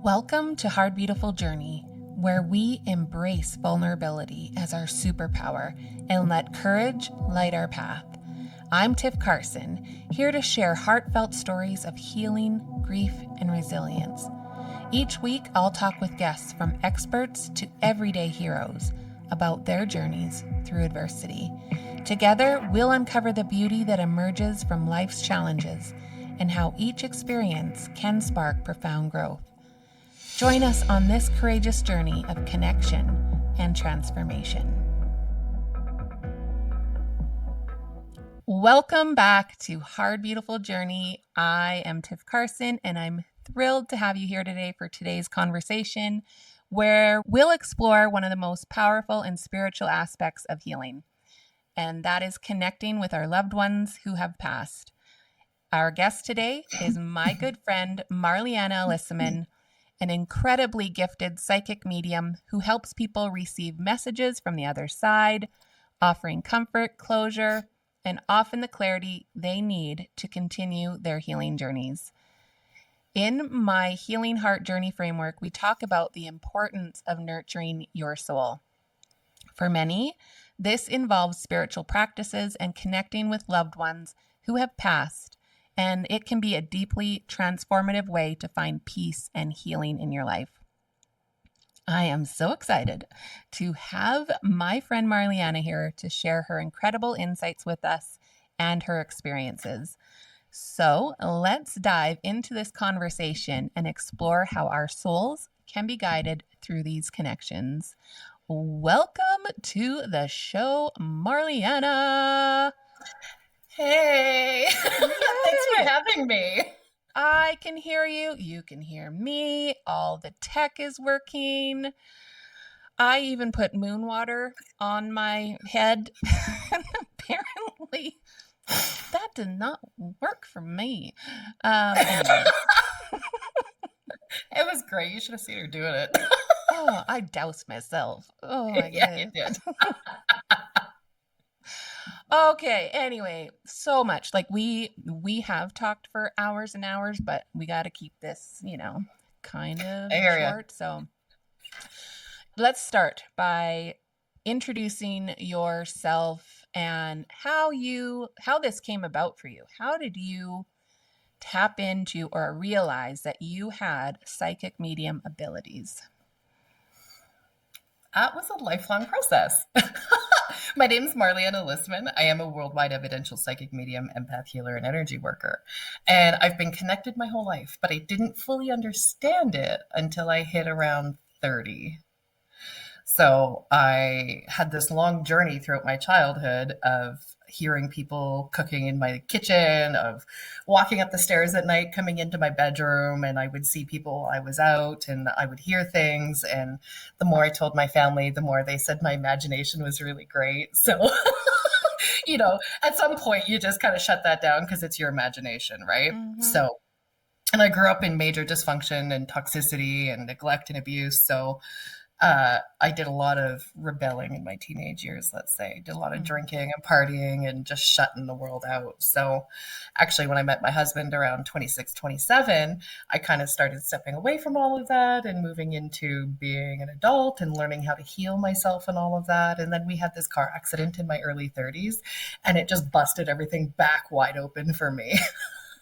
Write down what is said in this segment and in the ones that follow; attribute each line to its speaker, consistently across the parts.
Speaker 1: Welcome to Hard Beautiful Journey, where we embrace vulnerability as our superpower and let courage light our path. I'm Tiff Carson, here to share heartfelt stories of healing, grief, and resilience. Each week, I'll talk with guests from experts to everyday heroes about their journeys through adversity. Together, we'll uncover the beauty that emerges from life's challenges and how each experience can spark profound growth. Join us on this courageous journey of connection and transformation. Welcome back to Hard Beautiful Journey. I am Tiff Carson, and I'm thrilled to have you here today for today's conversation, where we'll explore one of the most powerful and spiritual aspects of healing, and that is connecting with our loved ones who have passed. Our guest today is my good friend, Marliana Alisemon, an incredibly gifted psychic medium who helps people receive messages from the other side, offering comfort, closure, and often the clarity they need to continue their healing journeys. In my Healing Heart Journey framework, we talk about the importance of nurturing your soul. For many, this involves spiritual practices and connecting with loved ones who have passed, and it can be a deeply transformative way to find peace and healing in your life. I am so excited to have my friend Marliana here to share her incredible insights with us and her experiences. So let's dive into this conversation and explore how our souls can be guided through these connections. Welcome to the show, Marliana.
Speaker 2: Hey, thanks for having me.
Speaker 1: I can hear you. You can hear me. All the tech is working. I even put moon water on my head. And apparently, that did not work for me. Anyway.
Speaker 2: It was great. You should have seen her doing it.
Speaker 1: Oh, I doused myself. Oh, my
Speaker 2: Yeah,
Speaker 1: God.
Speaker 2: you did.
Speaker 1: Okay, anyway, so much. Like we have talked for hours and hours, but we got to keep this, kind of
Speaker 2: I hear ya.
Speaker 1: short. So let's start by introducing yourself and how this came about for you. How did you tap into or realize that you had psychic medium abilities?
Speaker 2: That was a lifelong process. My name is Marliana Alisemon. I am a worldwide evidential psychic medium, empath healer, and energy worker. And I've been connected my whole life, but I didn't fully understand it until I hit around 30. So I had this long journey throughout my childhood of hearing people cooking in my kitchen, of walking up the stairs at night, coming into my bedroom, and I would see people while I was out and I would hear things. And the more I told my family, the more they said my imagination was really great. So, at some point you just kind of shut that down because it's your imagination, right?
Speaker 1: Mm-hmm.
Speaker 2: So, and I grew up in major dysfunction and toxicity and neglect and abuse. So, I did a lot of rebelling in my teenage years, let's say. Did a lot of drinking and partying and just shutting the world out. So actually, when I met my husband around 26, 27, I kind of started stepping away from all of that and moving into being an adult and learning how to heal myself and all of that. And then we had this car accident in my early 30s, and it just busted everything back wide open for me.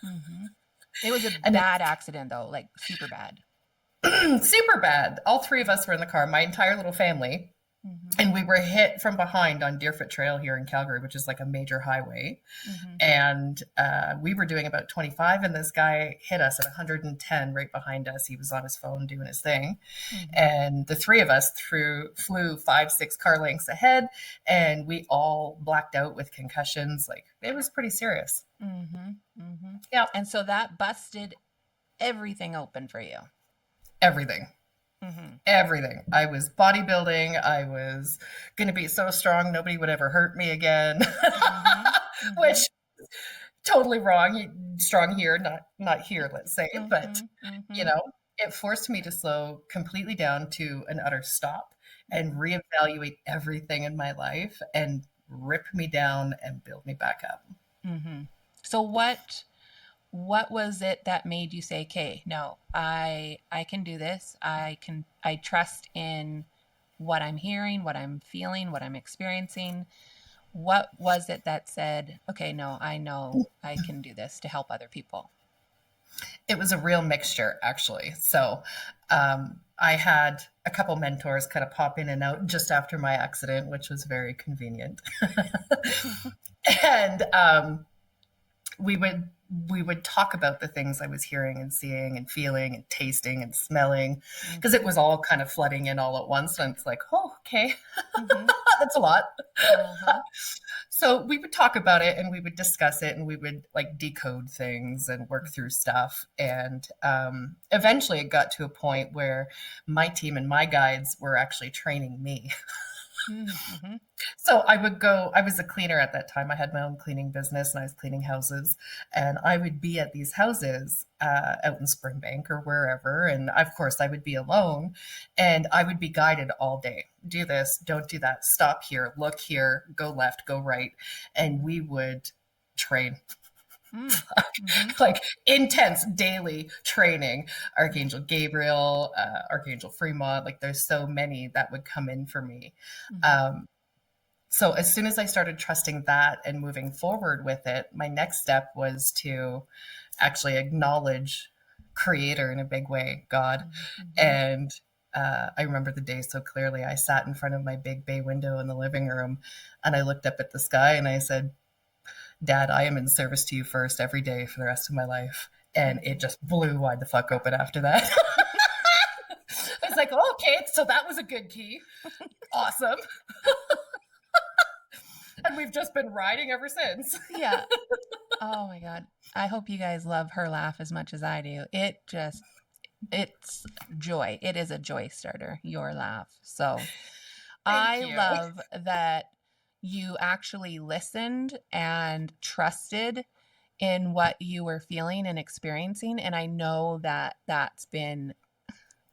Speaker 1: Mm-hmm. It was a
Speaker 2: And
Speaker 1: bad accident, though, like super bad.
Speaker 2: super bad. All three of us were in the car, my entire little family.
Speaker 1: Mm-hmm.
Speaker 2: And we were hit from behind on Deerfoot Trail here in Calgary, which is like a major highway.
Speaker 1: Mm-hmm.
Speaker 2: And we were doing about 25, and this guy hit us at 110 right behind us. He was on his phone doing his thing.
Speaker 1: Mm-hmm.
Speaker 2: And the three of us flew 5-6 car lengths ahead, and we all blacked out with concussions. Like, it was pretty serious.
Speaker 1: Mm-hmm. Mm-hmm.
Speaker 2: Yeah.
Speaker 1: And so that busted everything open for you.
Speaker 2: Everything.
Speaker 1: Mm-hmm.
Speaker 2: Everything. I was bodybuilding. I was going to be so strong nobody would ever hurt me again.
Speaker 1: Mm-hmm.
Speaker 2: Which totally wrong. Strong here, not here, let's say.
Speaker 1: Mm-hmm.
Speaker 2: But
Speaker 1: Mm-hmm.
Speaker 2: it forced me to slow completely down to an utter stop and reevaluate everything in my life and rip me down and build me back up.
Speaker 1: Mm-hmm. So what what was it that made you say, okay, no, I can do this. I trust in what I'm hearing, what I'm feeling, what I'm experiencing. What was it that said, okay, no, I know I can do this to help other people?
Speaker 2: It was a real mixture, actually. So I had a couple mentors kind of pop in and out just after my accident, which was very convenient. And we would we would talk about the things I was hearing and seeing and feeling and tasting and smelling, because it was all kind of flooding in all at once. And it's like, oh, okay, that's a lot.
Speaker 1: Uh-huh.
Speaker 2: So we would talk about it and we would discuss it and we would like decode things and work through stuff. And eventually it got to a point where my team and my guides were actually training me.
Speaker 1: Mm-hmm.
Speaker 2: So I would go, I was a cleaner at that time. I had my own cleaning business and I was cleaning houses. And I would be at these houses out in Springbank or wherever. And of course, I would be alone and I would be guided all day. Do this, don't do that, stop here, look here, go left, go right. And we would train.
Speaker 1: Mm-hmm.
Speaker 2: Like intense daily training. Archangel Gabriel, Archangel Fremont, like there's so many that would come in for me. So as soon as I started trusting that and moving forward with it, my next step was to actually acknowledge Creator in a big way, God. And I remember the day so clearly. I sat in front of my big bay window in the living room and I looked up at the sky and I said, Dad, I am in service to you first every day for the rest of my life. And it just blew wide the fuck open after that. I was like, oh, okay, so that was a good key. Awesome. And we've just been riding ever since.
Speaker 1: Yeah. Oh my God. I hope you guys love her laugh as much as I do. It's joy. It is a joy starter, your laugh. So I love that you actually listened and trusted in what you were feeling and experiencing. And I know that that's been,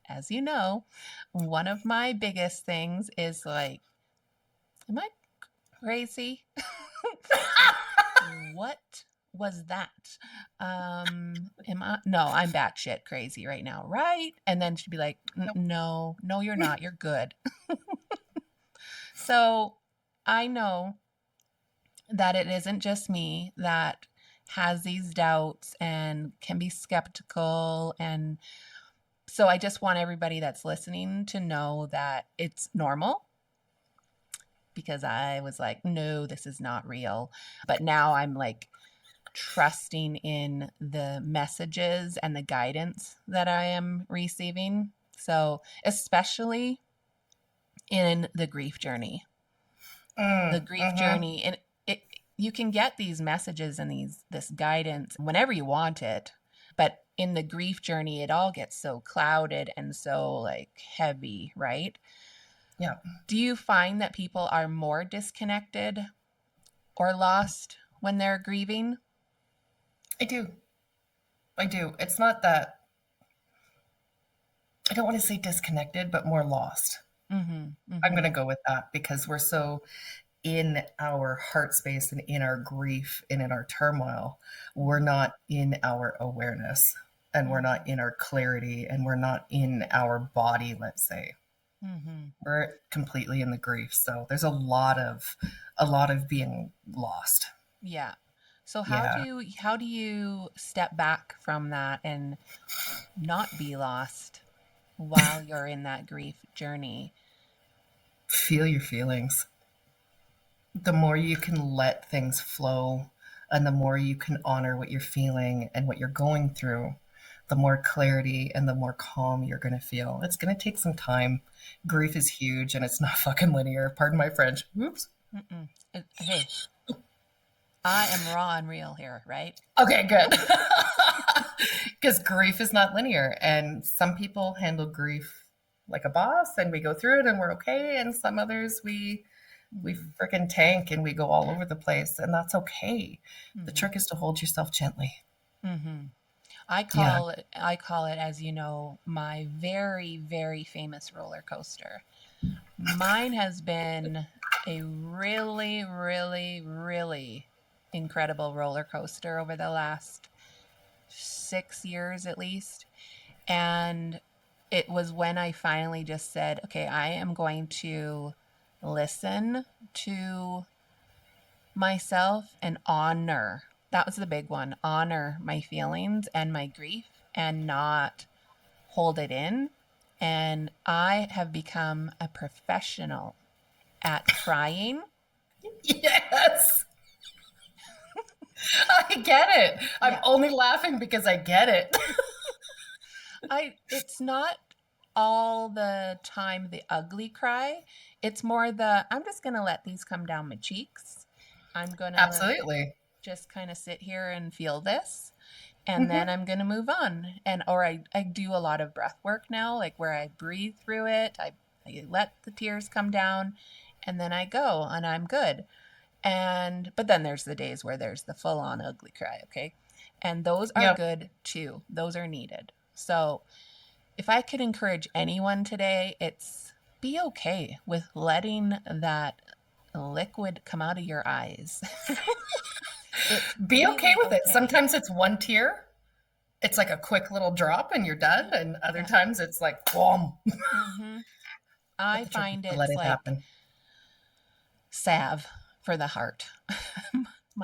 Speaker 1: as you know, one of my biggest things is like, am I crazy? What was that? I'm batshit crazy right now, right? And then she'd be like, no, you're not. You're good. So I know that it isn't just me that has these doubts and can be skeptical. And so I just want everybody that's listening to know that it's normal, because I was like, no, this is not real. But now I'm like trusting in the messages and the guidance that I am receiving. So especially in the grief journey. The grief journey, and you can get these messages and this guidance whenever you want it, but in the grief journey it all gets so clouded and so like heavy, right?
Speaker 2: Yeah.
Speaker 1: Do you find that people are more disconnected or lost when they're grieving?
Speaker 2: I do. It's not that, I don't want to say disconnected, but more lost. I'm going to go with that because we're so in our heart space and in our grief and in our turmoil. We're not in our awareness and we're not in our clarity and we're not in our body, let's say. We're completely in the grief. So there's a lot of being lost.
Speaker 1: Yeah. So how do you step back from that and not be lost while you're in that grief journey?
Speaker 2: Feel your feelings. The more you can let things flow and the more you can honor what you're feeling and what you're going through, the more clarity and the more calm you're going to feel. It's going to take some time. Grief is huge and it's not fucking linear. Pardon my French. Oops.
Speaker 1: Hey, I am raw and real here, right?
Speaker 2: Okay, good. Because grief is not linear. And some people handle grief like a boss and we go through it and we're okay. And some others we freaking tank and we go all over the place. And that's okay. The trick is to hold yourself gently.
Speaker 1: I call it, as you know, my very, very famous roller coaster. Mine has been a really, really, really incredible roller coaster over the last 6 years at least. And it was when I finally just said, okay, I am going to listen to myself and honor. That was the big one. Honor my feelings and my grief and not hold it in. And I have become a professional at crying.
Speaker 2: Yes. I get it. I'm only laughing because I get it.
Speaker 1: It's not all the time the ugly cry. It's more the, I'm just going to let these come down my cheeks. I'm going to
Speaker 2: Absolutely.
Speaker 1: just kind of sit here and feel this. And then I'm going to move on. Or I do a lot of breath work now, like where I breathe through it. I let the tears come down and then I go and I'm good. But then there's the days where there's the full on ugly cry. Okay. And those are good too. Those are needed. So if I could encourage anyone today, it's be okay with letting that liquid come out of your eyes.
Speaker 2: Be okay with it. Sometimes it's one tear. It's like a quick little drop and you're done. And other times it's like, boom.
Speaker 1: I find it's
Speaker 2: let it
Speaker 1: like
Speaker 2: happen.
Speaker 1: Salve for the heart.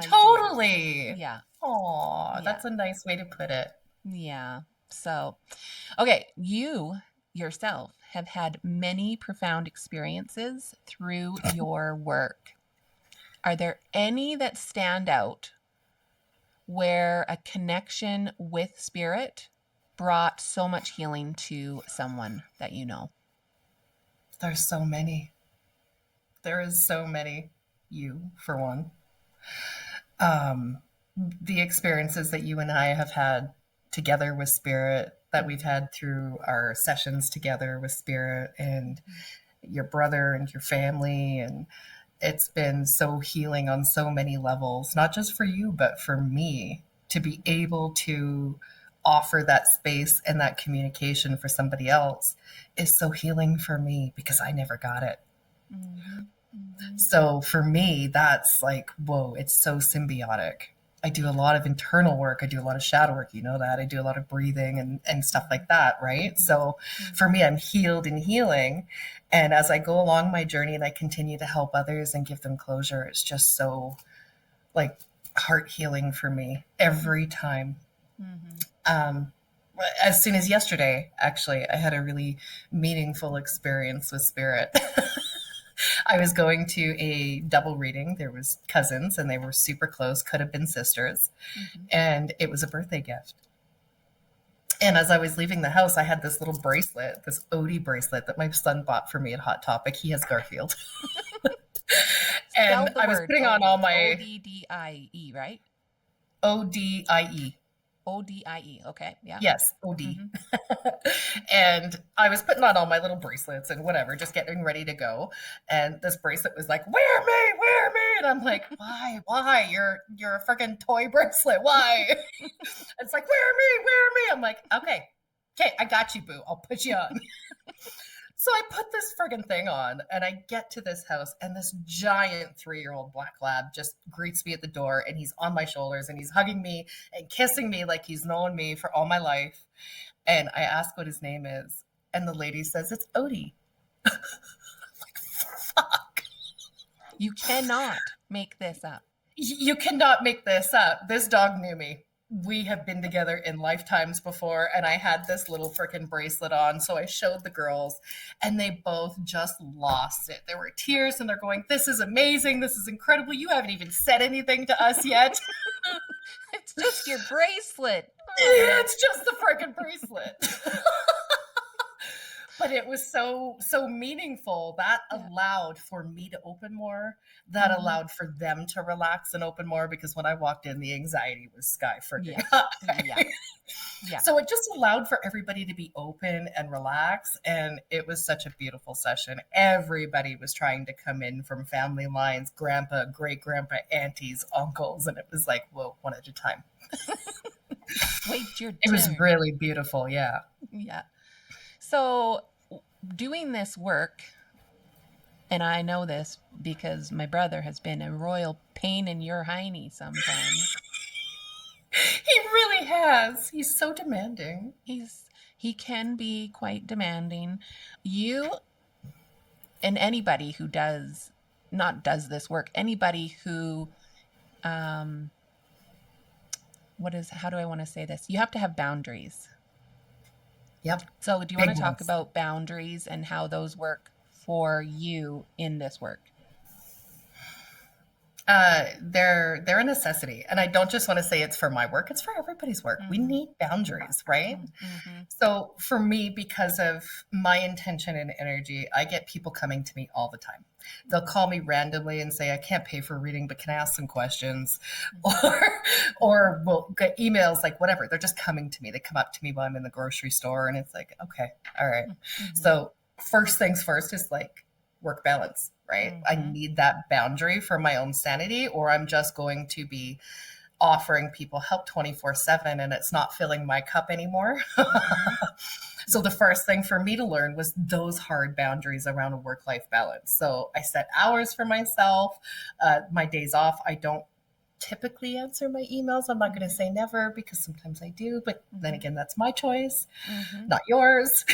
Speaker 2: Totally.
Speaker 1: Tears. Yeah.
Speaker 2: Aw, that's a nice way to put it.
Speaker 1: Yeah. So, okay, you yourself have had many profound experiences through your work. Are there any that stand out where a connection with spirit brought so much healing to someone that you know?
Speaker 2: There's so many. There is so many. You, for one. The experiences that you and I have had together with spirit, that we've had through our sessions together with spirit, and your brother and your family, and it's been so healing on so many levels, not just for you, but for me, to be able to offer that space and that communication for somebody else is so healing for me because I never got it. So for me, that's like, whoa, it's so symbiotic. I do a lot of internal work. I do a lot of shadow work. You know that. I do a lot of breathing and stuff like that, right? So for me, I'm healed and healing. And as I go along my journey and I continue to help others and give them closure, it's just so like heart healing for me every time. As soon as yesterday, actually, I had a really meaningful experience with spirit. I was going to a double reading. There was cousins and they were super close, could have been sisters. And it was a birthday gift. And as I was leaving the house, I had this little bracelet, this Odie bracelet that my son bought for me at Hot Topic. He has Garfield. And I was putting on all my...
Speaker 1: O-D-D-I-E, right?
Speaker 2: O-D-I-E.
Speaker 1: O-D-I-E. Okay. Yeah.
Speaker 2: Yes. O-D. And I was putting on all my little bracelets and whatever, just getting ready to go. And this bracelet was like, wear me. And I'm like, why? You're a freaking toy bracelet. Why? It's like, wear me. I'm like, okay, I got you, boo. I'll put you on. So I put this friggin' thing on and I get to this house and this giant 3-year-old black lab just greets me at the door and he's on my shoulders and he's hugging me and kissing me like he's known me for all my life. And I ask what his name is. And the lady says, it's Odie. I'm like, fuck.
Speaker 1: You cannot make this up.
Speaker 2: You cannot make this up. This dog knew me. We have been together in lifetimes before, and I had this little freaking bracelet on. So I showed the girls, and they both just lost it. There were tears, and they're going, this is amazing. This is incredible. You haven't even said anything to us yet.
Speaker 1: It's just your bracelet.
Speaker 2: It's just the freaking bracelet. But it was so meaningful. That allowed for me to open more. That allowed for them to relax and open more, because when I walked in, the anxiety was sky freaking high. So it just allowed for everybody to be open and relax. And it was such a beautiful session. Everybody was trying to come in from family lines, grandpa, great grandpa, aunties, uncles. And it was like, whoa, one at a time.
Speaker 1: Wait your turn.
Speaker 2: It was really beautiful. Yeah.
Speaker 1: Yeah. So doing this work, and I know this because my brother has been a royal pain in your hiney sometimes.
Speaker 2: He really has. He's so demanding.
Speaker 1: He can be quite demanding. You and anybody who does this work, anybody who how do I want to say this? You have to have boundaries.
Speaker 2: Yep.
Speaker 1: So do you
Speaker 2: Big
Speaker 1: want to talk
Speaker 2: ones.
Speaker 1: about boundaries and how those work for you in this work?
Speaker 2: They're a necessity. And I don't just want to say it's for my work, it's for everybody's work. We need boundaries, right? So for me, because of my intention and energy, I get people coming to me all the time. They'll call me randomly and say, I can't pay for a reading, but can I ask some questions? Or we'll get emails, like whatever. They're just coming to me. They come up to me while I'm in the grocery store, and it's like, okay, all right. So first things first is like work balance, right? I need that boundary for my own sanity, or I'm just going to be offering people help 24/7 and it's not filling my cup anymore. So the first thing for me to learn was those hard boundaries around a work-life balance. So I set hours for myself. My days off, I don't typically answer my emails. I'm not going to say never, because sometimes I do, but then again, that's my choice, not yours.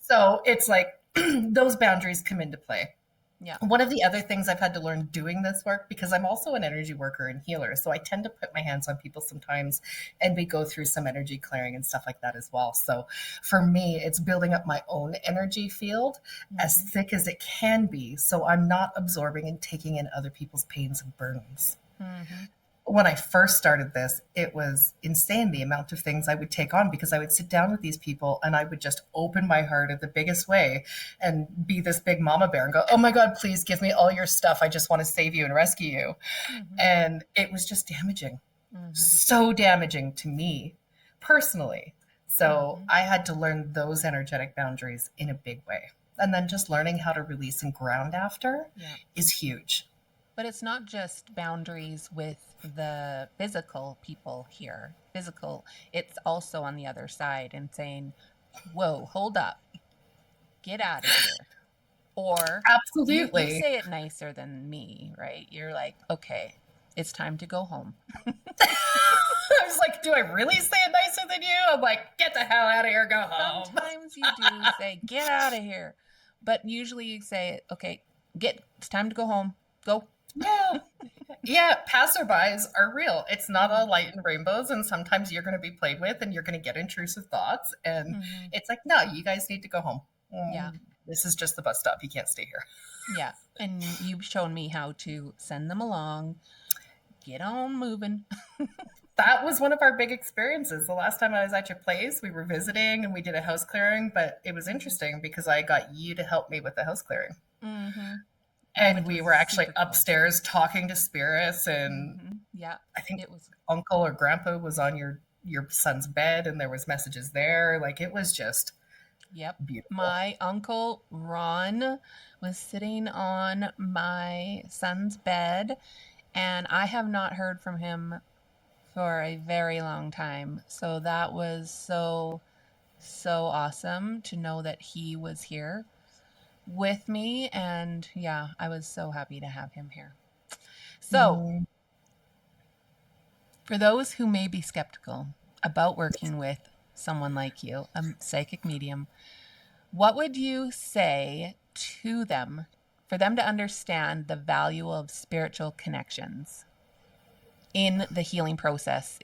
Speaker 2: So it's like those boundaries come into play.
Speaker 1: Yeah.
Speaker 2: One of the other things I've had to learn doing this work, because I'm also an energy worker and healer, so I tend to put my hands on people sometimes, and we go through some energy clearing and stuff like that as well. So for me, it's building up my own energy field as thick as it can be, so I'm not absorbing and taking in other people's pains and burdens. When I first started this, it was insane the amount of things I would take on, because I would sit down with these people and I would just open my heart in the biggest way and be this big mama bear and go, oh my God, please give me all your stuff. I just want to save you and rescue you. And it was just damaging, so damaging to me personally. So I had to learn those energetic boundaries in a big way. And then just learning how to release and ground after is huge.
Speaker 1: But it's not just boundaries with the physical people here. It's also on the other side and saying, whoa, hold up, get out of here. Or
Speaker 2: absolutely,
Speaker 1: you say it nicer than me, right? You're like, okay, it's time to go home.
Speaker 2: I was like, do I really say it nicer than you? I'm like, get the hell out of here, go home.
Speaker 1: Sometimes you do say, get out of here. But usually you say, okay, it's time to go home. Go.
Speaker 2: Yeah, passerbys are real. It's not all light and rainbows, and sometimes you're going to be played with and you're going to get intrusive thoughts, and it's like, no, you guys need to go home. This is just the bus stop. You can't stay here.
Speaker 1: Yeah, and you've shown me how to send them along, get on moving.
Speaker 2: That was one of our big experiences. The last time I was at your place, we were visiting and we did a house clearing, but it was interesting because I got you to help me with the house clearing. And we were actually upstairs talking to spirits, and I think
Speaker 1: it was
Speaker 2: uncle or grandpa was on your son's bed, and there was messages there. Like, it was just beautiful.
Speaker 1: My uncle Ron was sitting on my son's bed, and I have not heard from him for a very long time. So that was so awesome to know that he was here with me, and I was so happy to have him here. So for those who may be skeptical about working with someone like you, a psychic medium, what would you say to them for them to understand the value of spiritual connections in the healing process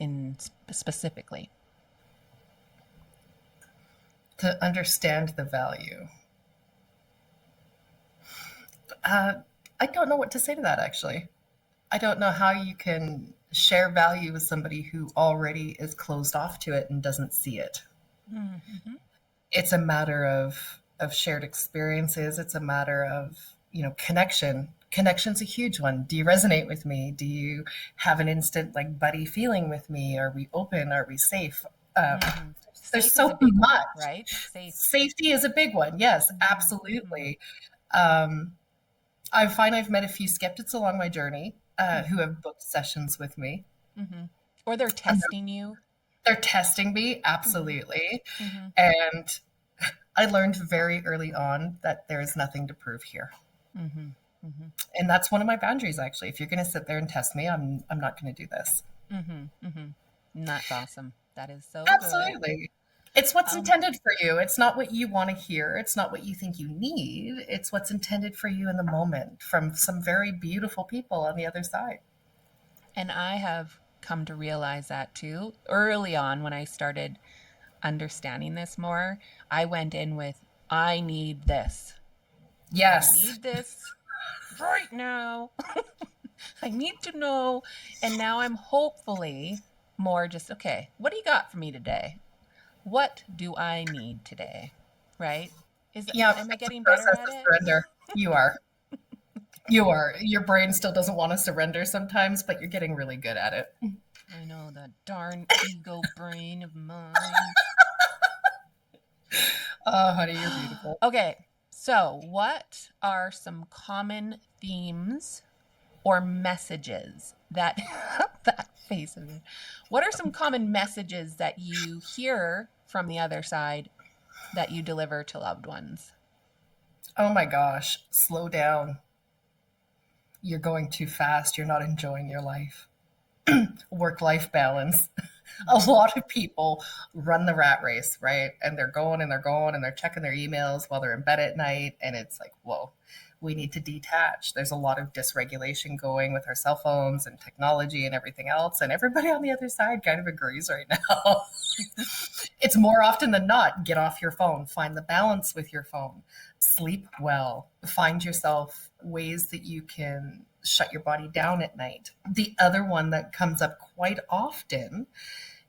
Speaker 1: specifically?
Speaker 2: To understand the value. I don't know what to say to that, actually. I don't know how you can share value with somebody who already is closed off to it and doesn't see it. It's a matter of shared experiences. It's a matter of, connection. Connection's a huge one. Do you resonate with me? Do you have an instant like buddy feeling with me? Are we open? Are we safe? There's so much,
Speaker 1: one, right?
Speaker 2: Safety is a big one. Yes, absolutely. I find I've met a few skeptics along my journey who have booked sessions with me.
Speaker 1: Or they're testing you.
Speaker 2: They're testing me, absolutely. And I learned very early on that there is nothing to prove here. And that's one of my boundaries, actually. If you're going to sit there and test me, I'm not going to do this.
Speaker 1: That's awesome. That is so good.
Speaker 2: Absolutely. It's what's
Speaker 1: Um,
Speaker 2: intended for you. It's not what you want to hear. It's not what you think you need. It's what's intended for you in the moment from some very beautiful people on the other side.
Speaker 1: and I have come to realize that too. Early on, when I started understanding this more, I went in with, I need this. I
Speaker 2: Yes.
Speaker 1: need this right now. I need to know. And now I'm hopefully more just, okay, what do you got for me today? What do I need today? Right?
Speaker 2: Yeah,
Speaker 1: Am I
Speaker 2: it's a
Speaker 1: getting better
Speaker 2: process
Speaker 1: at
Speaker 2: of
Speaker 1: it?
Speaker 2: surrender. You are. You are. Your brain still doesn't want to surrender sometimes, but you're getting really good at it.
Speaker 1: I know, the darn ego brain of mine.
Speaker 2: Oh, honey, you're beautiful.
Speaker 1: Okay, so what are some common themes or messages that that face of it? What are some common messages that you hear from the other side that you deliver to loved ones?
Speaker 2: Oh my gosh, slow down. You're going too fast. You're not enjoying your life. Work life balance. A lot of people run the rat race, right? And they're going and they're going and they're checking their emails while they're in bed at night. And it's like, whoa, we need to detach. There's a lot of dysregulation going with our cell phones and technology and everything else. And everybody on the other side kind of agrees right now. It's more often than not, get off your phone, find the balance with your phone, sleep well, find yourself ways that you can shut your body down at night. The other one that comes up quite often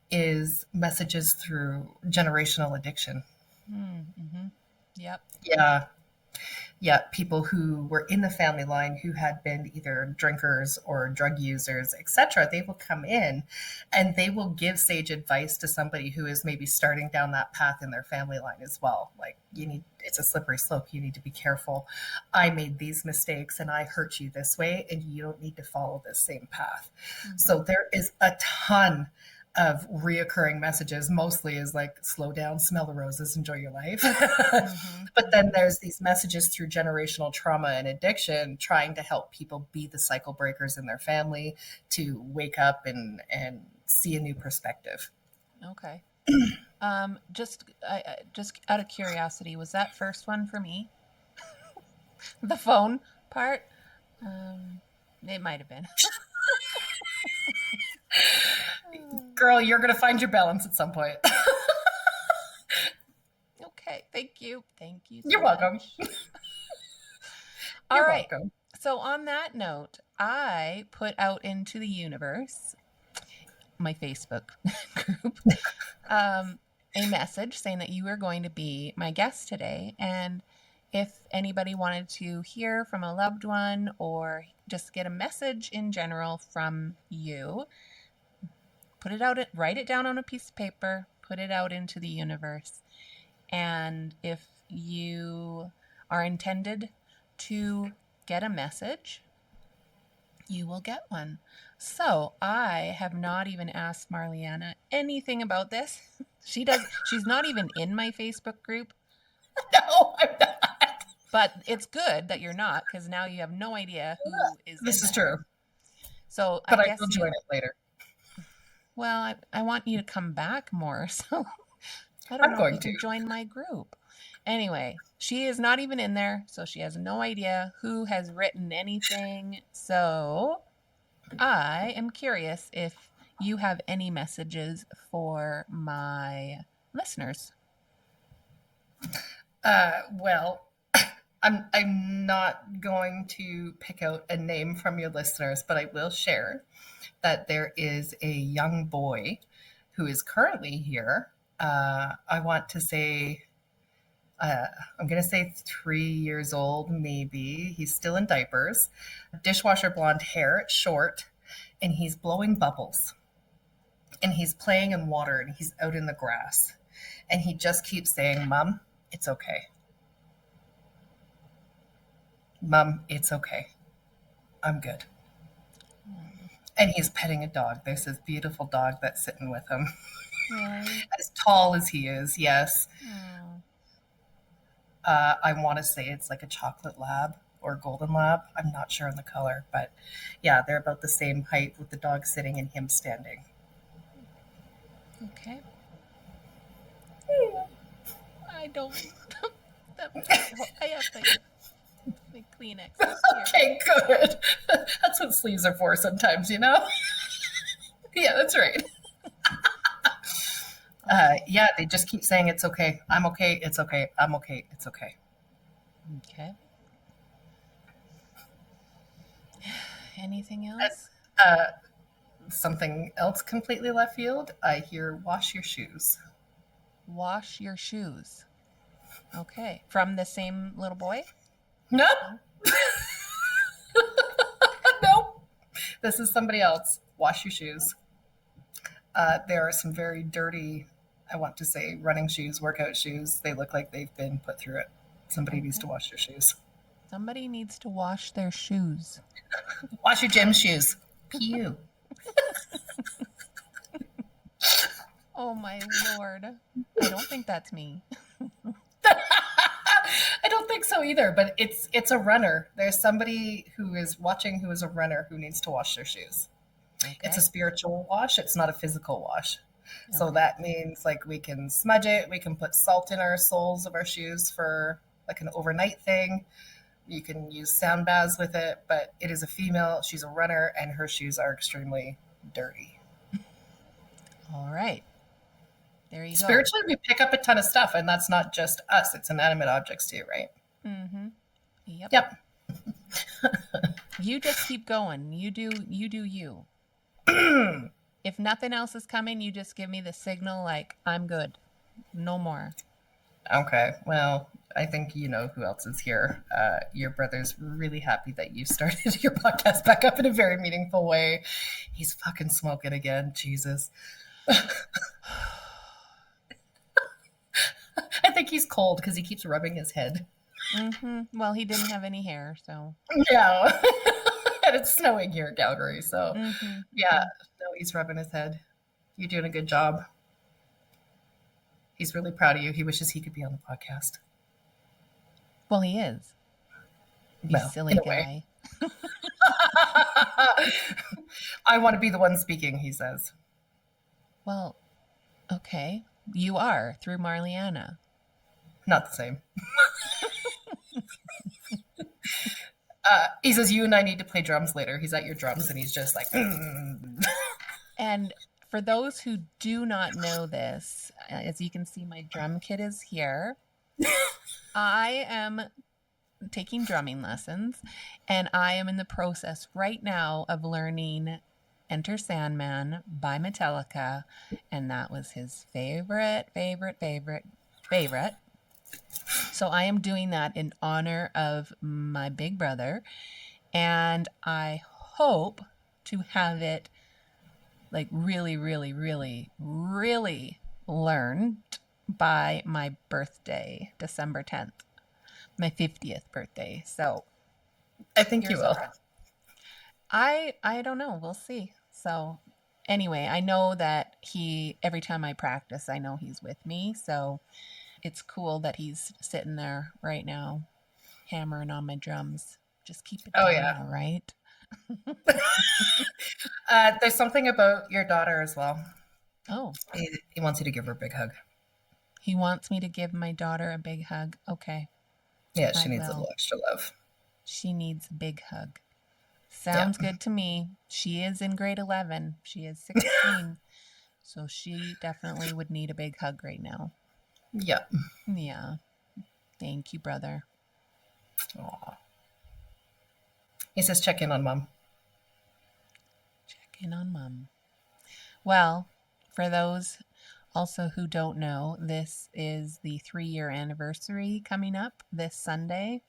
Speaker 2: is messages through generational addiction.
Speaker 1: Mm-hmm. Yep.
Speaker 2: Yeah. Yeah, people who were in the family line who had been either drinkers or drug users, etc., they will come in and they will give sage advice to somebody who is maybe starting down that path in their family line as well. Like, it's a slippery slope. You need to be careful. I made these mistakes and I hurt you this way, and you don't need to follow this same path. Mm-hmm. So there is a ton of reoccurring messages, mostly is like, slow down, smell the roses, enjoy your life. Mm-hmm. But then there's these messages through generational trauma and addiction, trying to help people be the cycle breakers in their family, to wake up and see a new perspective.
Speaker 1: Okay. Just out of curiosity, was that first one for me? The phone part? It might have been.
Speaker 2: Girl, you're going to find your balance at some point.
Speaker 1: Okay, thank you. Thank you so
Speaker 2: You're welcome.
Speaker 1: All right. Welcome. So on that note, I put out into the universe, my Facebook group, a message saying that you were going to be my guest today. And if anybody wanted to hear from a loved one or just get a message in general from you, put it out, write it down on a piece of paper, put it out into the universe. And if you are intended to get a message, you will get one. So I have not even asked Marliana anything about this. She's not even in my Facebook group.
Speaker 2: No, I'm not.
Speaker 1: But it's good that you're not, because now you have no idea who is in there.
Speaker 2: This is true.
Speaker 1: So
Speaker 2: but I will join it later.
Speaker 1: Well, I want you to come back more, so I don't know if you can join my group. Anyway, she is not even in there, so she has no idea who has written anything. So I am curious if you have any messages for my listeners.
Speaker 2: Well, I'm not going to pick out a name from your listeners, but I will share that there is a young boy who is currently here. I want to say, I'm going to say 3 years old, maybe. He's still in diapers, dishwasher blonde hair, short, and he's blowing bubbles. And he's playing in water, and he's out in the grass. And he just keeps saying, Mom, it's okay. Mom, it's okay. I'm good. And he's petting a dog. There's this beautiful dog that's sitting with him. As tall as he is, yes. I want to say it's like a chocolate lab or a golden lab. I'm not sure on the color, but yeah, they're about the same height, with the dog sitting and him standing.
Speaker 1: Okay.
Speaker 2: Hmm.
Speaker 1: I don't. I have my Kleenexes here.
Speaker 2: Okay, good. That's what sleeves are for sometimes, you know? Yeah, that's right.
Speaker 1: Okay.
Speaker 2: Yeah, they just keep saying it's okay. I'm okay. It's okay. I'm okay. It's okay.
Speaker 1: Okay. Anything
Speaker 2: And,
Speaker 1: else?
Speaker 2: uh, something else completely left field. I hear wash your shoes.
Speaker 1: Wash your shoes. Okay. From the same little boy?
Speaker 2: No,
Speaker 1: No.
Speaker 2: no. This is somebody else. Wash your shoes. There are some very dirty, I want to say, running shoes, workout shoes. They look like they've been put through it. Somebody needs to
Speaker 1: Okay.
Speaker 2: wash their shoes.
Speaker 1: Somebody needs to wash their shoes.
Speaker 2: Wash your gym shoes. Pew.
Speaker 1: Oh my lord. I don't think that's me.
Speaker 2: I don't think so either, but it's a runner. There's somebody who is watching who is a runner who needs to wash their shoes. It's a
Speaker 1: Okay.
Speaker 2: spiritual wash, it's not a physical wash. So
Speaker 1: Okay.
Speaker 2: that means like we can smudge it, we can put salt in our soles of our shoes for like an overnight thing. You can use sound baths with it, but it is a female, she's a runner, and her shoes are extremely dirty.
Speaker 1: All right. There you go.
Speaker 2: Spiritually, we pick up a ton of stuff, and that's not just us, it's inanimate objects too, right?
Speaker 1: Mm-hmm. Yep.
Speaker 2: Yep.
Speaker 1: You just keep going. You do you. If nothing else is coming, you just give me the signal like I'm good. No more.
Speaker 2: Okay, well, I think you know who else is here. Your brother's really happy that you started your podcast back up in a very meaningful way. He's fucking smoking again. Jesus. I think he's cold because he keeps rubbing his head.
Speaker 1: Mm-hmm. Well, he didn't have any hair, so.
Speaker 2: Yeah. And it's snowing here in Calgary. So,
Speaker 1: Mm-hmm.
Speaker 2: yeah, no, he's rubbing his head. You're doing a good job. He's really proud of you. He wishes he could be on the podcast.
Speaker 1: Well, he is. You
Speaker 2: Well,
Speaker 1: silly
Speaker 2: in a way.
Speaker 1: guy.
Speaker 2: I want to be the one speaking, he says.
Speaker 1: Well, okay. You are through Marliana.
Speaker 2: Not the same. He says, you and I need to play drums later. He's at your drums and he's just like,
Speaker 1: And for those who do not know this, as you can see, my drum kit is here. I am taking drumming lessons, and I am in the process right now of learning Enter Sandman by Metallica, and that was his favorite. So I am doing that in honor of my big brother, and I hope to have it like really, really, really, really learned by my birthday, December 10th, my 50th birthday. So
Speaker 2: I think you
Speaker 1: here's
Speaker 2: will.
Speaker 1: hoping. I don't know. We'll see. So anyway, I know that every time I practice, I know he's with me. So it's cool that he's sitting there right now, hammering on my drums. Just keep it
Speaker 2: Oh,
Speaker 1: down,
Speaker 2: yeah.
Speaker 1: all right?
Speaker 2: There's something about your daughter as well.
Speaker 1: Oh,
Speaker 2: He wants you to give her a big hug.
Speaker 1: he wants me to give my daughter a big hug. Okay,
Speaker 2: Yeah, she
Speaker 1: I
Speaker 2: needs a
Speaker 1: will.
Speaker 2: little extra love.
Speaker 1: She needs a big hug.
Speaker 2: Yeah.
Speaker 1: Sounds good to me. She is in grade 11. She is 16. So she definitely would need a big hug right now.
Speaker 2: Yeah.
Speaker 1: Yeah. Thank you, brother.
Speaker 2: Aw. He says, check in on mom.
Speaker 1: Check in on mom. Well, for those also who don't know, this is the 3-year anniversary coming up this Sunday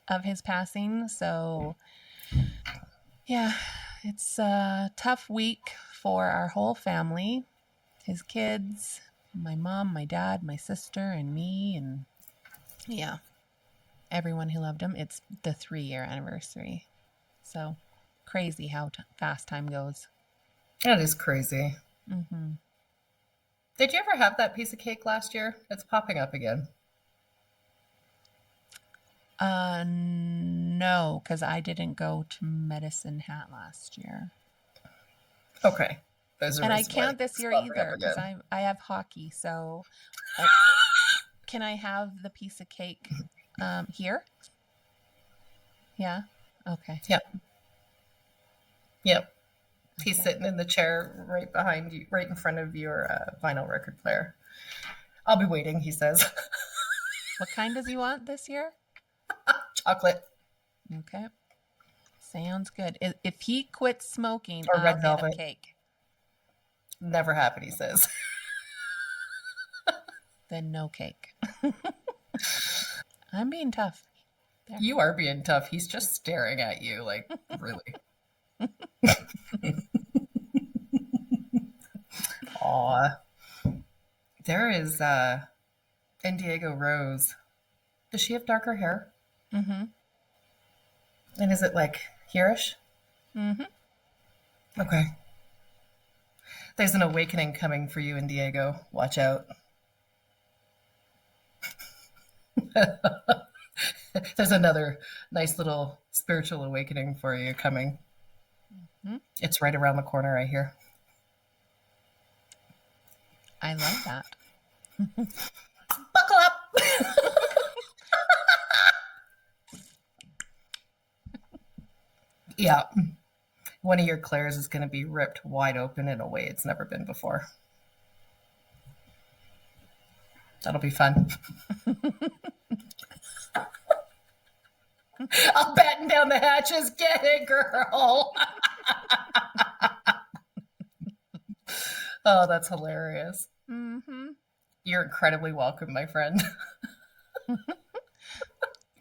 Speaker 1: of his passing. So, yeah, it's a tough week for our whole family, his kids, my mom, my dad, my sister, and me, and yeah, everyone who loved him. It's the 3-year anniversary. So crazy how fast time goes.
Speaker 2: That is crazy.
Speaker 1: Mm-hmm.
Speaker 2: Did you ever have that piece of cake last year? It's popping up again.
Speaker 1: No, because I didn't go to Medicine Hat last year.
Speaker 2: Okay. There's a
Speaker 1: And I
Speaker 2: reason why
Speaker 1: can't this year
Speaker 2: spelled me up
Speaker 1: either because
Speaker 2: again.
Speaker 1: I have hockey. So uh, can I have the piece of cake here? Yeah. Okay.
Speaker 2: Yep. Yep. He's
Speaker 1: Okay.
Speaker 2: sitting in the chair right behind you, right in front of your vinyl record player. I'll be waiting, he says.
Speaker 1: What kind does he want this year?
Speaker 2: Chocolate
Speaker 1: Okay. Sounds good. If he quits smoking,
Speaker 2: or
Speaker 1: I'll
Speaker 2: red
Speaker 1: get him
Speaker 2: velvet.
Speaker 1: cake.
Speaker 2: Never happened, he says.
Speaker 1: Then no cake. I'm being tough. There.
Speaker 2: You are being tough. He's just staring at you like, really. Aw. There is Indiego Rose. Does she have darker hair?
Speaker 1: Mm-hmm.
Speaker 2: And is it like hereish?
Speaker 1: Mm-hmm.
Speaker 2: Okay. There's an awakening coming for you in Diego. Watch out. There's another nice little spiritual awakening for you coming.
Speaker 1: Mm-hmm.
Speaker 2: It's right around the corner, I hear.
Speaker 1: I love that.
Speaker 2: Buckle up. Yeah. One of your clairs is going to be ripped wide open in a way it's never been before. That'll be fun. I'll batten down the hatches. Get it, girl. Oh, that's hilarious.
Speaker 1: Mm-hmm.
Speaker 2: You're incredibly welcome, my friend.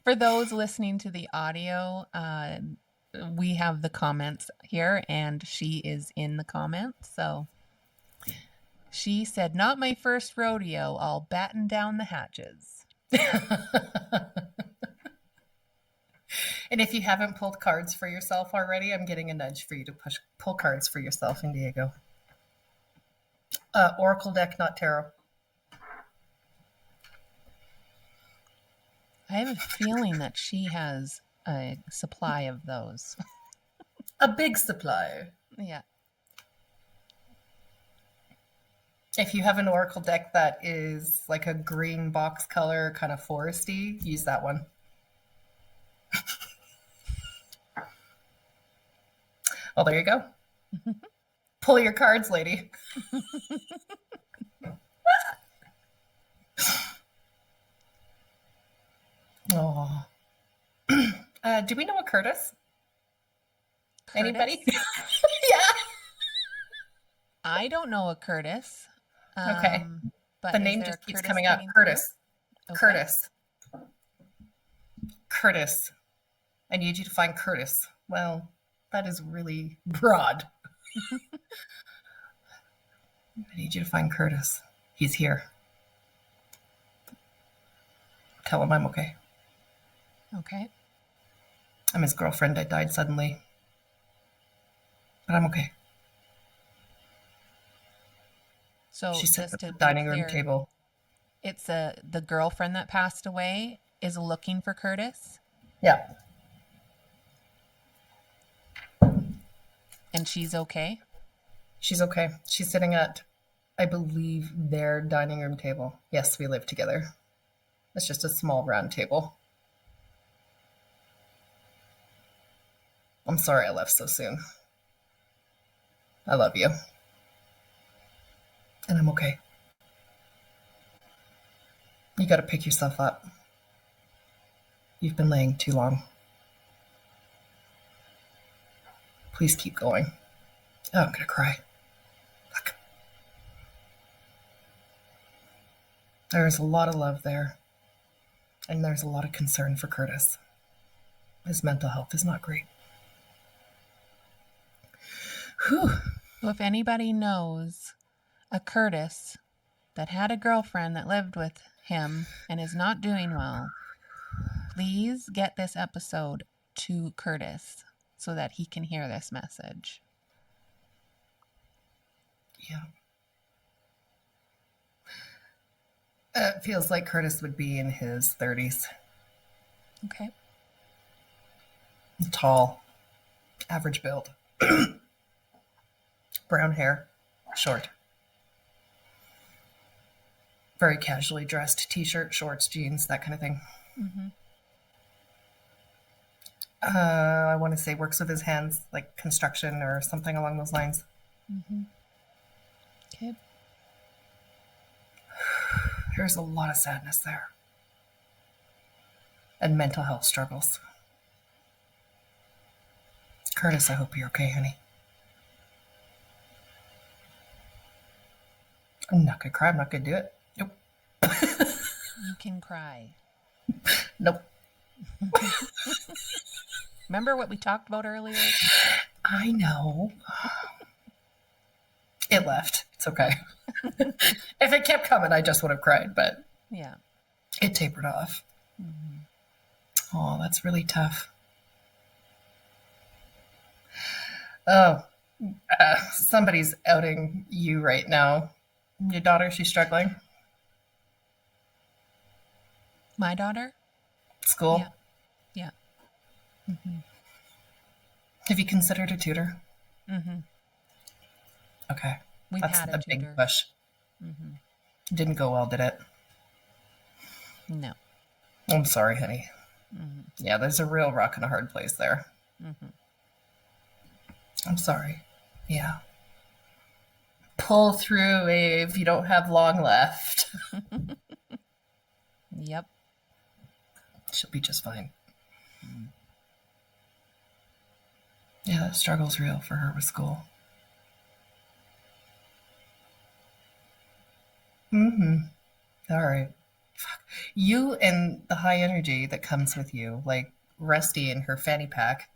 Speaker 1: For those listening to the audio, we have the comments here, and she is in the comments. So she said, "Not my first rodeo. I'll batten down the hatches."
Speaker 2: And if you haven't pulled cards for yourself already, I'm getting a nudge for you to pull cards for yourself in Diego. Oracle deck, not tarot.
Speaker 1: I have a feeling that she has a supply of those.
Speaker 2: A big supply.
Speaker 1: Yeah.
Speaker 2: If you have an oracle deck that is like a green box color, kind of foresty, use that one. Well, there you go. Pull your cards, lady. Oh. Do we know a Curtis? Anybody? Yeah.
Speaker 1: I don't know a Curtis.
Speaker 2: Okay.
Speaker 1: But
Speaker 2: The name just keeps coming up. Curtis.
Speaker 1: Okay.
Speaker 2: Curtis. Curtis. I need you to find Curtis. Well, that is really broad. I need you to find Curtis. He's here. Tell him I'm okay.
Speaker 1: Okay.
Speaker 2: I'm his girlfriend. I died suddenly. But I'm okay.
Speaker 1: So
Speaker 2: She sits
Speaker 1: just
Speaker 2: at
Speaker 1: to
Speaker 2: the
Speaker 1: be
Speaker 2: dining room
Speaker 1: clear,
Speaker 2: table.
Speaker 1: it's the girlfriend that passed away is looking for Curtis,
Speaker 2: Yeah.
Speaker 1: and she's okay.
Speaker 2: She's okay. She's sitting at, I believe, their dining room table. Yes, we live together. It's just a small round table. I'm sorry I left so soon. I love you. And I'm okay. You gotta pick yourself up. You've been laying too long. Please keep going. Oh, I'm gonna cry. Fuck. There's a lot of love there. And there's a lot of concern for Curtis. His mental health is not great. Whew.
Speaker 1: So if anybody knows a Curtis that had a girlfriend that lived with him and is not doing well, please get this episode to Curtis so that he can hear this message.
Speaker 2: Yeah. It feels like Curtis would be in his 30s.
Speaker 1: Okay.
Speaker 2: Tall, average build, brown hair. Short. Very casually dressed, t-shirt, shorts, jeans, that kind of thing.
Speaker 1: Mm-hmm.
Speaker 2: I want to say works with his hands, like construction or something along those lines.
Speaker 1: Mm-hmm. Okay.
Speaker 2: There's a lot of sadness there. And mental health struggles. Curtis, I hope you're okay, honey. I'm not gonna cry. I'm not gonna do it. Nope.
Speaker 1: You can cry.
Speaker 2: Nope.
Speaker 1: Remember what we talked about earlier?
Speaker 2: I know. It left. It's okay. If it kept coming, I just would have cried, but
Speaker 1: Yeah.
Speaker 2: it tapered off.
Speaker 1: Mm-hmm.
Speaker 2: Oh, that's really tough. Oh, somebody's outing you right now. Your daughter, she's struggling.
Speaker 1: My daughter?
Speaker 2: School.
Speaker 1: Yeah. Yeah. Mm-hmm.
Speaker 2: Have you considered a tutor?
Speaker 1: Mm-hmm.
Speaker 2: Okay.
Speaker 1: We've
Speaker 2: That's
Speaker 1: had a
Speaker 2: the big
Speaker 1: tutor.
Speaker 2: push.
Speaker 1: Mm-hmm.
Speaker 2: Didn't go well, did it?
Speaker 1: No.
Speaker 2: I'm sorry, honey.
Speaker 1: Mm-hmm.
Speaker 2: Yeah, there's a real rock and a hard place there.
Speaker 1: Mm-hmm.
Speaker 2: I'm sorry. Yeah. Pull through if you don't have long left.
Speaker 1: Yep.
Speaker 2: She'll be just fine. Yeah, that struggle's real for her with school. Mm-hmm. All right. Fuck. You and the high energy that comes with you, like Rusty and her fanny pack.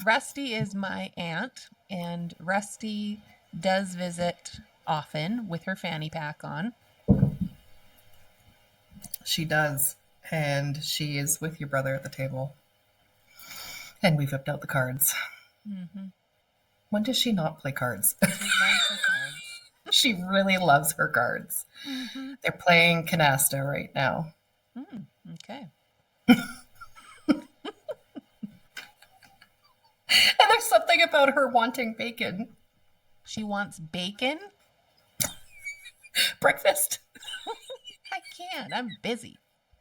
Speaker 1: Rusty is my aunt, and Rusty does visit often with her fanny pack on.
Speaker 2: She does. And she is with your brother at the table. And we've whipped out the cards.
Speaker 1: Mm-hmm.
Speaker 2: When does she not play cards?
Speaker 1: She loves her cards.
Speaker 2: She really loves her cards.
Speaker 1: Mm-hmm.
Speaker 2: They're playing canasta right now.
Speaker 1: Okay.
Speaker 2: And there's something about her wanting bacon.
Speaker 1: She wants bacon?
Speaker 2: Breakfast.
Speaker 1: I can't. I'm busy.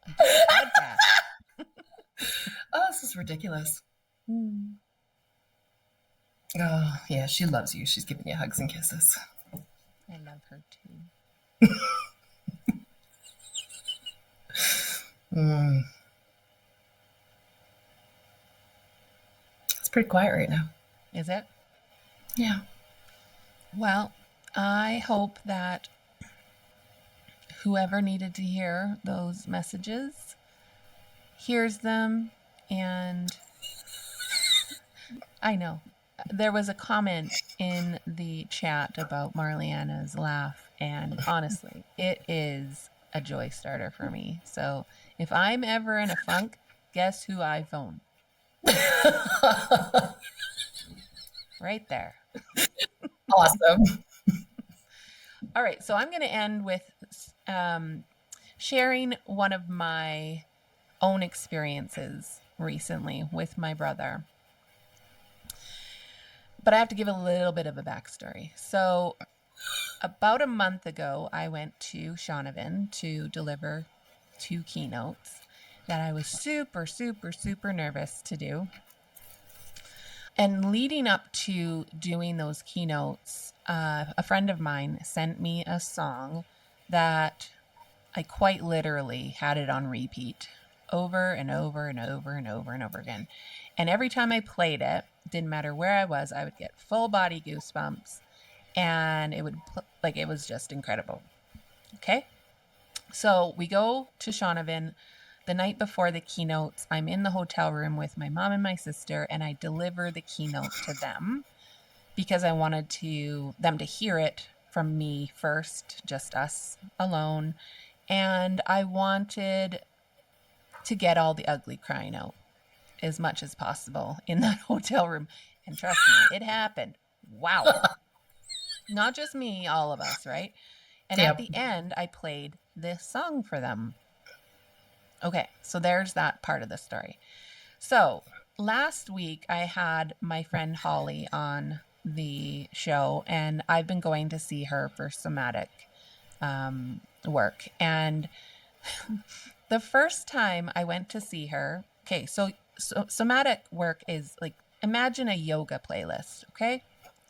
Speaker 1: I'm doing a podcast.
Speaker 2: Oh, this is ridiculous. Oh, yeah, she loves you. She's giving you hugs and kisses.
Speaker 1: I love her too.
Speaker 2: It's pretty quiet right now.
Speaker 1: Is it?
Speaker 2: Yeah.
Speaker 1: Well, I hope that whoever needed to hear those messages hears them. And I know there was a comment in the chat about Marliana's laugh, and honestly, it is a joy starter for me. So if I'm ever in a funk, guess who I phone? Right there.
Speaker 2: Awesome.
Speaker 1: All right, so I'm going to end with sharing one of my own experiences recently with my brother. But I have to give a little bit of a backstory. So about a month ago, I went to Shaunavon to deliver 2 keynotes that I was super, super, super nervous to do. And leading up to doing those keynotes, a friend of mine sent me a song that I quite literally had it on repeat over and over and over and over and over again. And every time I played it, didn't matter where I was, I would get full body goosebumps, and it was just incredible. Okay. So we go to Shaunavon. The night before the keynotes, I'm in the hotel room with my mom and my sister, and I deliver the keynote to them because I wanted them to hear it from me first, just us alone. And I wanted to get all the ugly crying out as much as possible in that hotel room. And trust me, it happened. Wow. Not just me, all of us, right? And
Speaker 2: Yep.
Speaker 1: at the end, I played this song for them. Okay, so there's that part of the story. So last week, I had my friend Holly on the show, and I've been going to see her for somatic work. And the first time I went to see her, okay, so somatic work is like, imagine a yoga playlist, okay?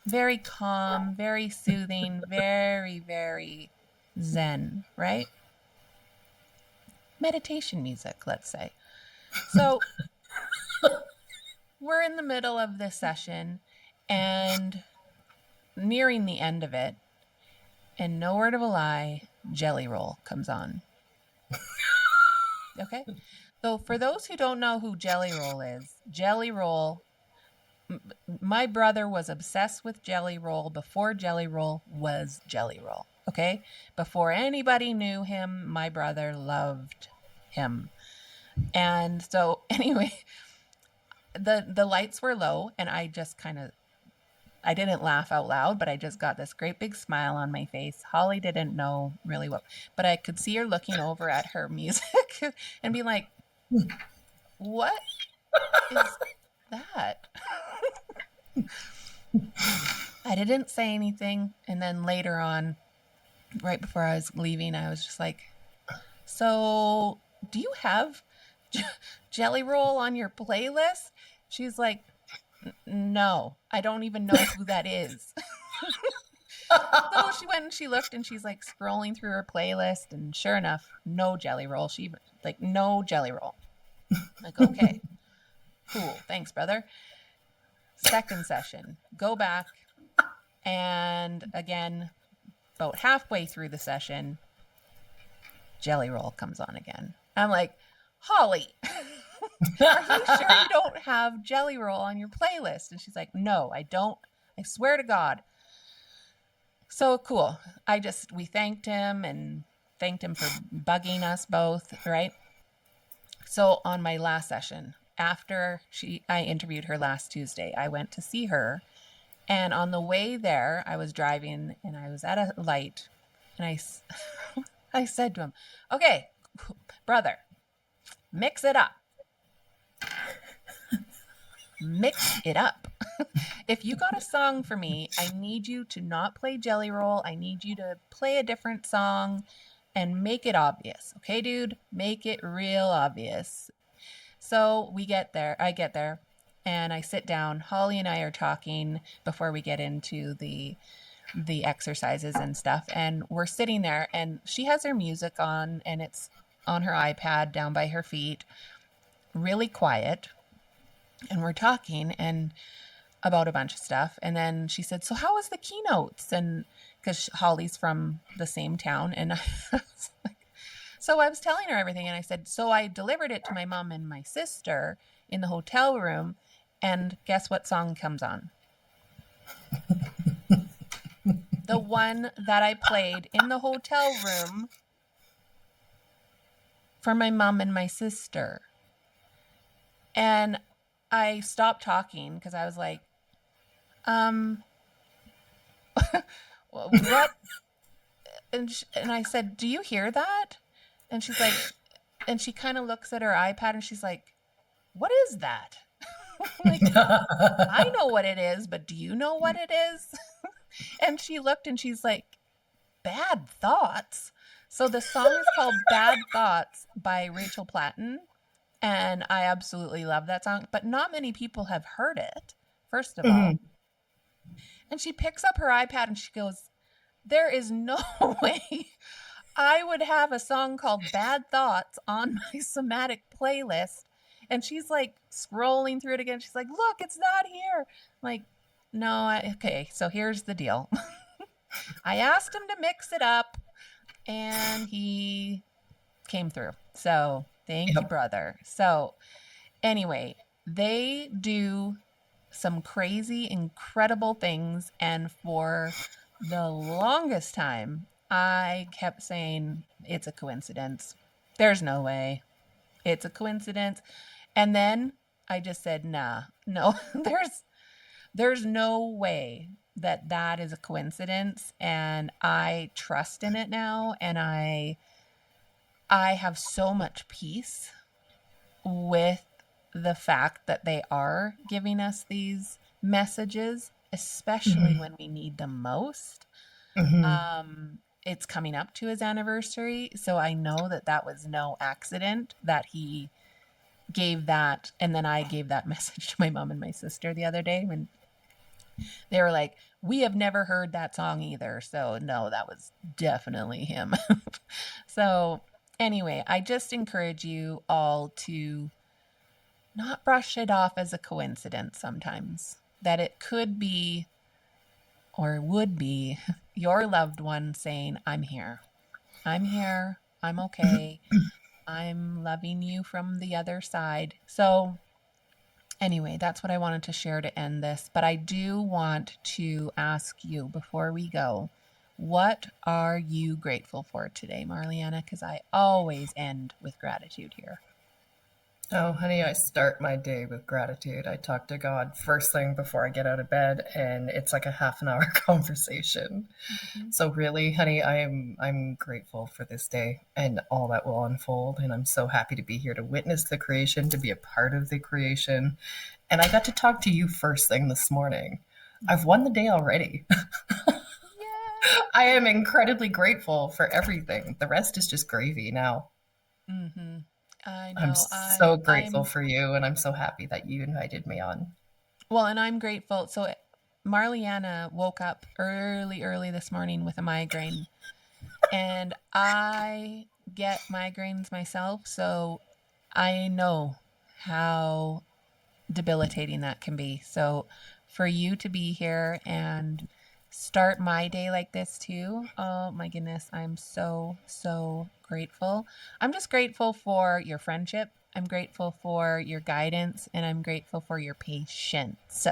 Speaker 1: Very calm, very soothing, very, very zen, right? Meditation music, let's say. So we're in the middle of this session and nearing the end of it, and no word of a lie, Jelly Roll comes on. Okay? So for those who don't know who Jelly Roll is, Jelly Roll, my brother was obsessed with Jelly Roll before Jelly Roll was Jelly Roll. Okay? Before anybody knew him, my brother loved him. And so anyway, the lights were low, and I just kind of, I didn't laugh out loud, but I just got this great big smile on my face. Holly didn't know really what, but I could see her looking over at her music and be like, what is that? I didn't say anything. And then later on, right before I was leaving, I was just like, so do you have Jelly Roll on your playlist? She's like, no, I don't even know who that is. So she went and she looked, and she's like scrolling through her playlist, and sure enough, no Jelly Roll. She like, no Jelly Roll. Like, okay, cool, thanks, brother. Second session, go back, and again, about halfway through the session, Jelly Roll comes on again. I'm like, Holly, are you sure you don't have Jelly Roll on your playlist? And she's like, no, I don't. I swear to God. So cool. We thanked him and thanked him for bugging us both, right? So on my last session, after I interviewed her last Tuesday, I went to see her. And on the way there, I was driving and I was at a light, and I said to him, okay, brother, mix it up. Mix it up. If you got a song for me, I need you to not play Jelly Roll. I need you to play a different song and make it obvious. Okay, dude? Make it real obvious. So I get there, and I sit down. Holly and I are talking before we get into the exercises and stuff, and we're sitting there, and she has her music on, and it's on her iPad down by her feet, really quiet. And we're talking and about a bunch of stuff. And then she said, so how was the keynotes? And because Holly's from the same town. And I was like, so I was telling her everything. And I said, so I delivered it to my mom and my sister in the hotel room. And guess what song comes on? The one that I played in the hotel room for my mom and my sister. And I stopped talking because I was like, what? And I said, do you hear that? And she's like, and she kind of looks at her iPad and she's like, what is that? Like, I know what it is, but do you know what it is? And she looked and she's like, Bad Thoughts. So the song is called Bad Thoughts by Rachel Platten. And I absolutely love that song, but not many people have heard it, first of all. And she picks up her iPad and she goes, there is no way I would have a song called Bad Thoughts on my somatic playlist. And she's like scrolling through it again. She's like, look, it's not here. I'm like, no, okay, so here's the deal. I asked him to mix it up, and he came through. So thank you, brother. So anyway, they do some crazy, incredible things. And for the longest time, I kept saying, it's a coincidence. There's no way. It's a coincidence. And then I just said, nah, no, there's no way that is a coincidence. And I trust in it now. And I have so much peace with the fact that they are giving us these messages. especially when we need them most. It's coming up to his anniversary, so I know that that was no accident that he gave that, and then I gave that message to my mom and my sister the other day when they were like, we have never heard that song either, so no, that was definitely him. So anyway, I just encourage you all to not brush it off as a coincidence sometimes, that it could be or would be your loved one saying, I'm here. I'm here. I'm okay. I'm loving you from the other side. So anyway, that's what I wanted to share to end this. But I do want to ask you before we go, what are you grateful for today, Marliana? Because I always end with gratitude here.
Speaker 2: Oh, honey, I start my day with gratitude. I talk to God first thing before I get out of bed, and it's like a half an hour conversation. So really, honey, I'm grateful for this day and all that will unfold, and I'm so happy to be here to witness the creation, to be a part of the creation. And I got to talk to you first thing this morning. I've won the day already. I am incredibly grateful for everything. The rest is just gravy now.
Speaker 1: I know.
Speaker 2: I'm so grateful for you, and I'm so happy that you invited me on.
Speaker 1: Well, and I'm grateful. So Marliana woke up early this morning with a migraine, and I get migraines myself, so I know how debilitating that can be. So for you to be here and start my day like this too, oh my goodness, I'm so grateful. I'm just grateful for your friendship. I'm grateful for your guidance, and I'm grateful for your patience.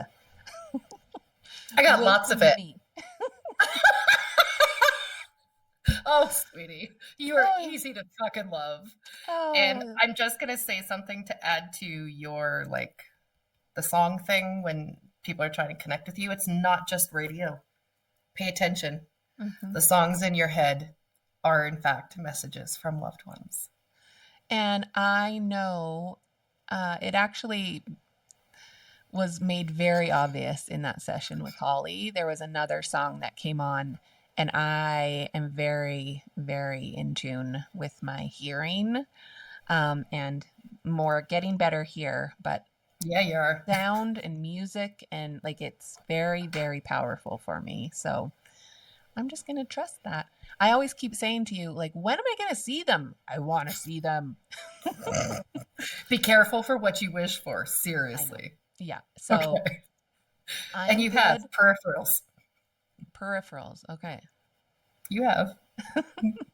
Speaker 2: I got lots of it. Oh, sweetie, you are easy to fucking love. And I'm just gonna say something to add to your, like, the song thing when people are trying to connect with you. It's not just radio. Pay attention. The songs in your head are, in fact, messages from loved ones.
Speaker 1: And I know it actually was made very obvious in that session with Holly. There was another song that came on, and I am very, very in tune with my hearing, and more getting better here. But
Speaker 2: yeah, you are.
Speaker 1: Sound and music, and like, it's very, very powerful for me. So I'm just going to trust that. I always keep saying to you, like, when am I going to see them? I want to see them.
Speaker 2: Be careful for what you wish for. Seriously.
Speaker 1: Yeah. So,
Speaker 2: okay. And you have peripherals.
Speaker 1: Peripherals. Okay.
Speaker 2: You have.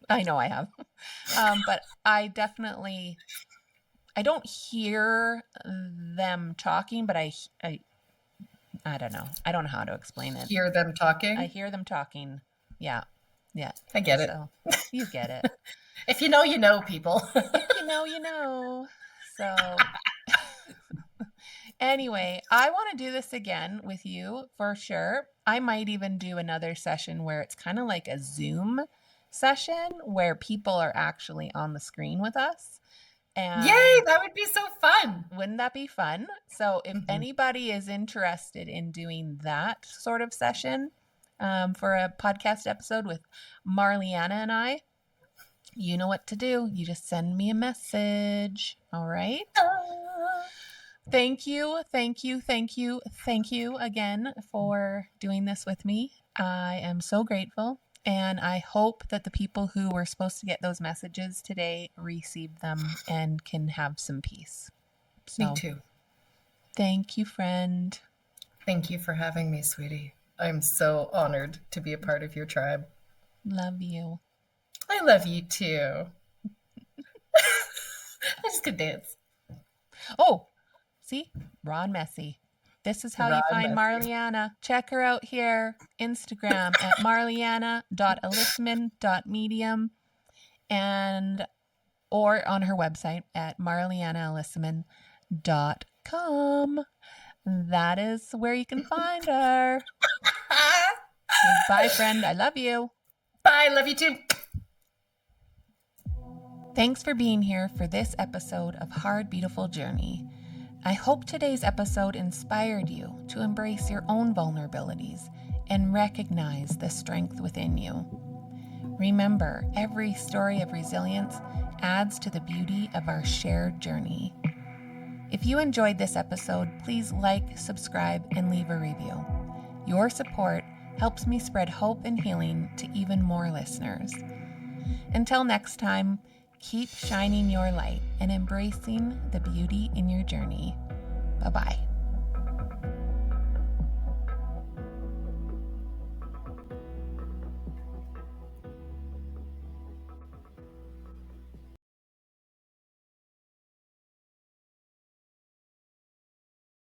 Speaker 1: I know I have. But I definitely, I don't hear them talking, but I don't know. I don't know how to explain it.
Speaker 2: Hear them talking?
Speaker 1: I hear them talking. Yeah. Yeah.
Speaker 2: I get it.
Speaker 1: So, you get it.
Speaker 2: If you know, you know, people.
Speaker 1: If you know, you know. So anyway, I want to do this again with you for sure. I might even do another session where it's kind of like a Zoom session where people are actually on the screen with us. And
Speaker 2: yay, that would be so fun.
Speaker 1: Wouldn't that be fun? So if anybody is interested in doing that sort of session for a podcast episode with Marliana and I, you know what to do. You just send me a message. All right. Thank you again for doing this with me. I am so grateful. And I hope that the people who were supposed to get those messages today receive them and can have some peace. So,
Speaker 2: me too.
Speaker 1: Thank you, friend.
Speaker 2: Thank you for having me, sweetie. I'm so honored to be a part of your tribe.
Speaker 1: Love you.
Speaker 2: I love you too. I just could dance.
Speaker 1: Oh, see? Raw and messy. This is how you find Marliana. Check her out here. Instagram at marliana.alisemon.medium and or on her website at marlianaalisemon.com. That is where you can find her. Bye, friend. I love you.
Speaker 2: Bye. Love you too.
Speaker 1: Thanks for being here for this episode of Hard Beautiful Journey. I hope today's episode inspired you to embrace your own vulnerabilities and recognize the strength within you. Remember, every story of resilience adds to the beauty of our shared journey. If you enjoyed this episode, please like, subscribe, and leave a review. Your support helps me spread hope and healing to even more listeners. Until next time, keep shining your light and embracing the beauty in your journey. Bye-bye.